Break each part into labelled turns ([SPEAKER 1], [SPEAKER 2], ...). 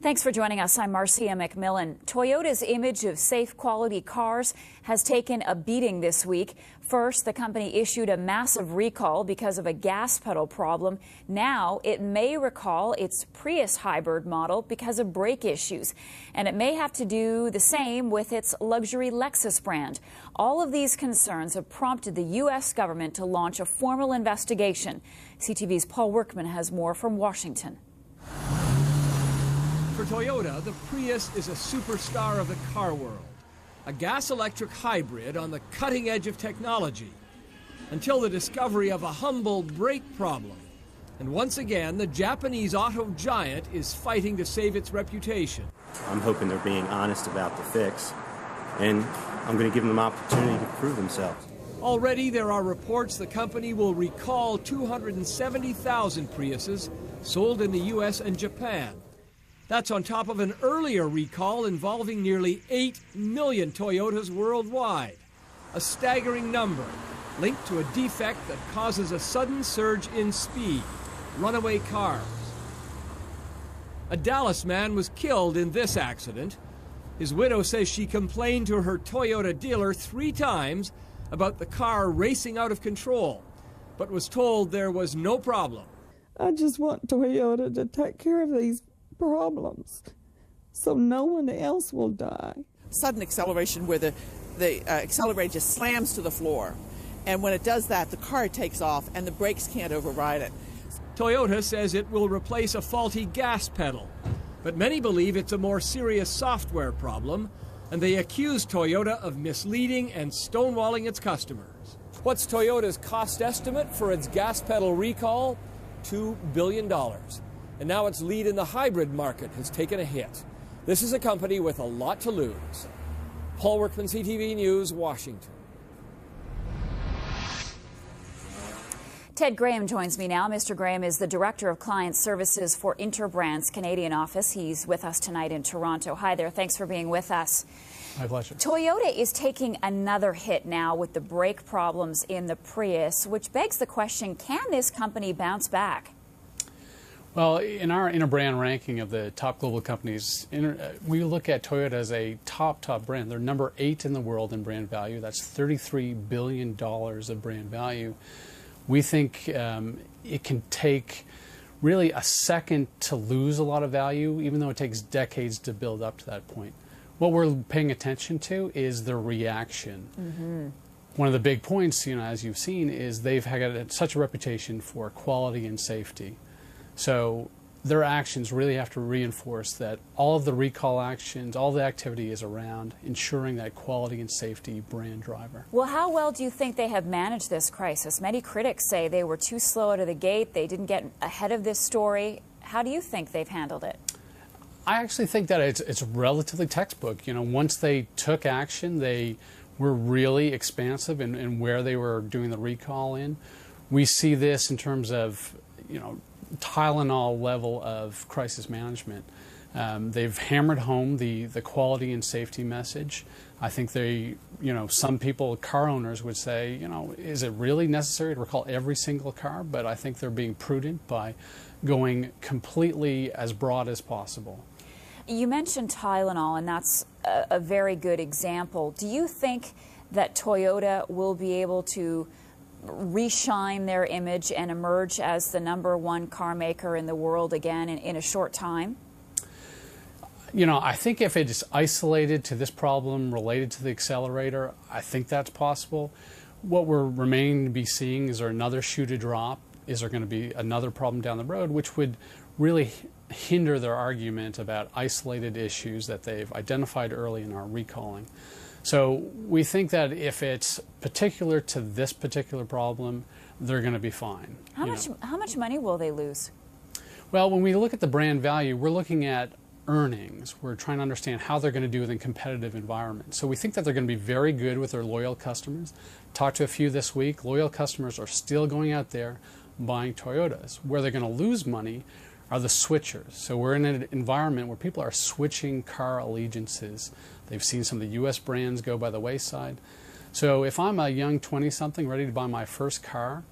[SPEAKER 1] Thanks for joining us. I'm Marcia McMillan. Toyota's image of safe, quality cars has taken a beating this week. First, the company issued a massive recall because of a gas pedal problem. Now, it may recall its Prius hybrid model because of brake issues. And it may have to do the same with its luxury Lexus brand. All of these concerns have prompted the U.S. government to launch a formal investigation. CTV's Paul Workman has more from Washington.
[SPEAKER 2] For Toyota, the Prius is a superstar of the car world, a gas-electric hybrid on the cutting edge of technology, until the discovery of a humble brake problem. And once again, the Japanese auto giant is fighting to save its reputation.
[SPEAKER 3] I'm hoping they're being honest about the fix, and I'm going to give them an opportunity to prove themselves.
[SPEAKER 2] Already, there are reports the company will recall 270,000 Priuses sold in the U.S. and Japan. That's on top of an earlier recall involving nearly 8 million Toyotas worldwide. A staggering number linked to a defect that causes a sudden surge in speed, runaway cars. A Dallas man was killed in this accident. His widow says she complained to her Toyota dealer 3 times about the car racing out of control, but was told there was no problem.
[SPEAKER 4] I just want Toyota to take care of these problems so no one else will die.
[SPEAKER 5] Sudden acceleration where the accelerator just slams to the floor, and when it does that, the car takes off and the brakes can't override it.
[SPEAKER 2] Toyota says it will replace a faulty gas pedal, but many believe it's a more serious software problem, and they accuse Toyota of misleading and stonewalling its customers. What's Toyota's cost estimate for its gas pedal recall? $2 billion. And now its lead in the hybrid market has taken a hit. This is a company with a lot to lose. Paul Workman, CTV News, Washington.
[SPEAKER 1] Ted Graham joins me now. Mr. Graham is the Director of Client Services for Interbrand's Canadian office. He's with us tonight in Toronto. Hi there. Thanks for being with us.
[SPEAKER 6] My pleasure.
[SPEAKER 1] Toyota is taking another hit now with the brake problems in the Prius, which begs the question, can this company bounce back?
[SPEAKER 6] Well, in our Interbrand ranking of the top global companies, we look at Toyota as a top brand. They're number 8 in the world in brand value. That's $33 billion of brand value. We think it can take really a second to lose a lot of value, even though it takes decades to build up to that point. What we're paying attention to is the reaction. Mm-hmm. One of the big points, as you've seen, is they've had such a reputation for quality and safety. So their actions really have to reinforce that all of the recall actions, all the activity is around ensuring that quality and safety brand driver.
[SPEAKER 1] Well, how well do you think they have managed this crisis? Many critics say they were too slow out of the gate. They didn't get ahead of this story. How do you think they've handled it?
[SPEAKER 6] I actually think that it's relatively textbook. Once they took action, they were really expansive in where they were doing the recall in. We see this in terms of, Tylenol level of crisis management. They've hammered home the quality and safety message. I think some people, car owners, would say, is it really necessary to recall every single car? But I think they're being prudent by going completely as broad as possible.
[SPEAKER 1] You mentioned Tylenol, and that's a very good example. Do you think that Toyota will be able to reshine their image and emerge as the #1 car maker in the world again in a short time?
[SPEAKER 6] I think if it's isolated to this problem related to the accelerator, I think that's possible. What we're remaining to be seeing, is there another shoe to drop? Is there going to be another problem down the road, which would really hinder their argument about isolated issues that they've identified early in our recalling? So we think that if it's particular to this particular problem, they're going to be fine.
[SPEAKER 1] How much money will they lose?
[SPEAKER 6] Well, when we look at the brand value, we're looking at earnings. We're trying to understand how they're going to do in a competitive environment. So we think that they're going to be very good with their loyal customers. Talked to a few this week. Loyal customers are still going out there buying Toyotas. Where they're going to lose money are the switchers. So we're in an environment where people are switching car allegiances. They've seen some of the U.S. brands go by the wayside. So if I'm a young 20-something ready to buy my first car,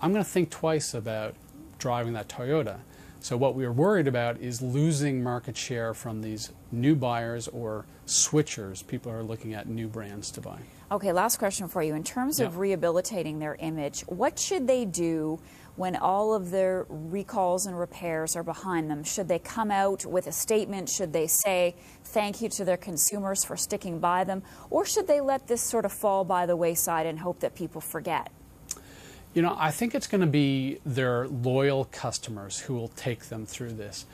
[SPEAKER 6] I'm going to think twice about driving that Toyota. So what we are worried about is losing market share from these new buyers or switchers, people who are looking at new brands to buy.
[SPEAKER 1] Okay, last question for you. In terms of rehabilitating their image, what should they do when all of their recalls and repairs are behind them? Should they come out with a statement? Should they say thank you to their consumers for sticking by them? Or should they let this sort of fall by the wayside and hope that people forget?
[SPEAKER 6] You know, I think it's going to be their loyal customers who will take them through this.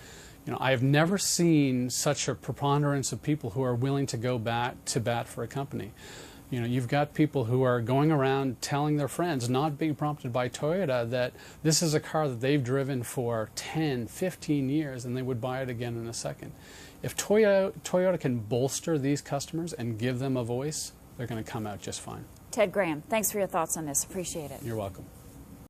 [SPEAKER 6] You know, I have never seen such a preponderance of people who are willing to go to bat for a company. You know, you've got people who are going around telling their friends, not being prompted by Toyota, that this is a car that they've driven for 10, 15 years and they would buy it again in a second. If Toyota can bolster these customers and give them a voice, they're going to come out just fine.
[SPEAKER 1] Ted Graham, thanks for your thoughts on this. Appreciate it.
[SPEAKER 6] You're welcome.